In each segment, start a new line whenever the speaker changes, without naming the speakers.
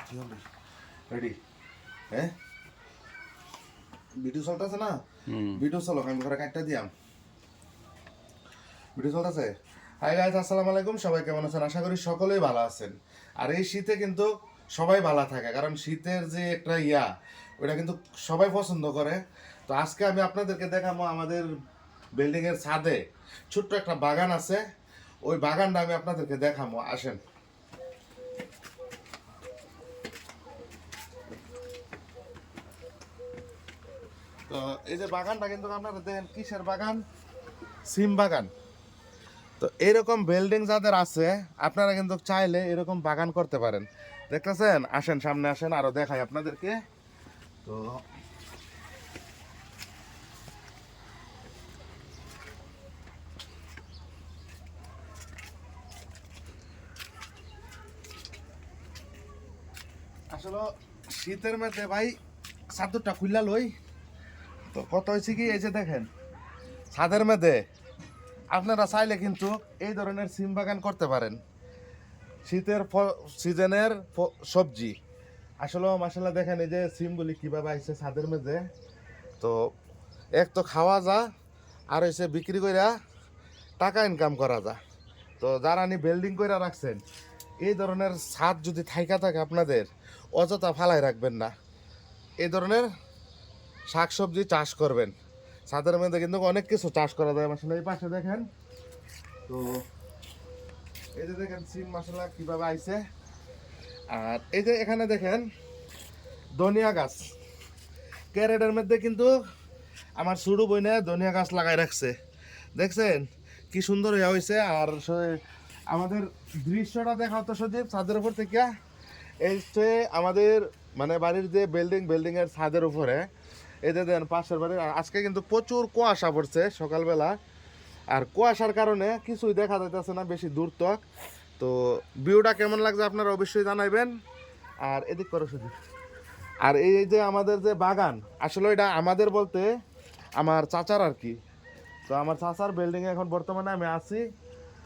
ready হ্যাঁ video চলতেছে না ভিডিও চলো আমি ঘরে কাটটা দিয়াম ভিডিও চলতেছে হাই গাইস আসসালামু আলাইকুম সবাই কেমন আছেন আশা করি সকলেই ভালো আছেন আর এই শীতে কিন্তু সবাই ভালো থাকে কারণ শীতের যে একটা ওটা কিন্তু সবাই পছন্দ করে তো আজকে আমি আপনাদেরকে দেখাবো আমাদের বিল্ডিং এর ছাদে ছোট্ট একটা বাগান আছে ওই বাগানটা আমি আপনাদেরকে দেখাবো আসেন তো এই যে বাগানটা কিন্তু আপনারা দেখেন কিসের বাগান সিম বাগান তো এরকম বিল্ডিং যাদের আছে আপনারা কিন্তু চাইলে এরকম বাগান করতে পারেন দেখতেছেন আসেন সামনে আসেন আরো দেখাই আপনাদেরকে তো আসলে শীতের মধ্যে ভাই চাদরটা খুললা লই তো কত হয়েছে কি এই যে দেখেন ছাদের মধ্যে আপনারা চাইলে কিন্তু এই ধরনের সিম বাগান করতে পারেন শীতের সিজনের সবজি আসলে মাসাল্লাহ দেখেন এই যে সিমগুলি কিভাবে আইছে ছাদের মধ্যে তো এক তো খাওয়া যা আর হয়েছে বিক্রি কইরা টাকা ইনকাম করা যা তো যারা নি বিল্ডিং কইরা রাখছেন এই ধরনের ছাদ যদি থাইকা থাকে আপনাদের অযথা ফালাই রাখবেন না এই ধরনের শাকসবজি চাষ করবেন ছাদের মধ্যে কিন্তু অনেক কিছু চাষ করা যায় মাসাল্লাহ এই পাশে দেখেন তো এই যে দেখেন সিম মশলা কিভাবে আইছে আর এই যে এখানে দেখেন ধনিয়া গাছ ক্যারেটের মধ্যে কিন্তু আমার ছোট বইনে ধনিয়া গাছ লাগাই রাখছে দেখছেন কি সুন্দর হয়ে হয়েছে আর আমাদের দৃশ্যটা দেখা তো সজীব ছাদের উপর থেকে এই যে আমাদের মানে বাড়ির যে বিল্ডিং এর ছাদের উপরে এই যে দেন পাশের বাড়ির আজকে কিন্তু প্রচুর কুয়াশা পড়ছে সকালবেলা আর কুয়াশার কারণে কিছুই দেখা যাইতেছে না বেশি দূর তক তো ভিউটা কেমন লাগছে আপনারা অবশ্যই জানাইবেন আর এদিক করো শুধু আর এই যে আমাদের যে বাগান আসলে এটা আমাদের বলতে আমার চাচার আর কি তো আমার চাচার বিল্ডিংয়ে এখন বর্তমানে আমি আছি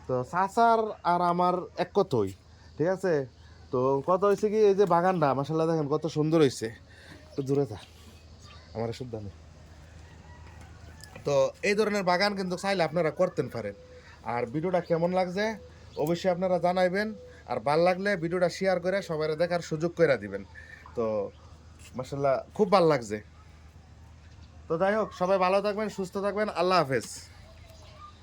তো চাচার আর আমার এক কথাই ঠিক আছে তো কত হয়েছে কি এই যে বাগানটা মাসাল্লাহ দেখেন কত সুন্দর হয়েছে একটু দূরে থাক আমার শুদ্ধ নেই তো এই ধরনের বাগান কিন্তু চাইলে আপনারা করতেন পারেন আর ভিডিওটা কেমন লাগছে অবশ্যই আপনারা জানাইবেন আর ভাল লাগলে ভিডিওটা শেয়ার করে সবাই দেখার সুযোগ করে দিবেন তো মাশাআল্লাহ খুব ভালো লাগছে তো যাই হোক সবাই ভালো থাকবেন সুস্থ থাকবেন আল্লাহ হাফেজ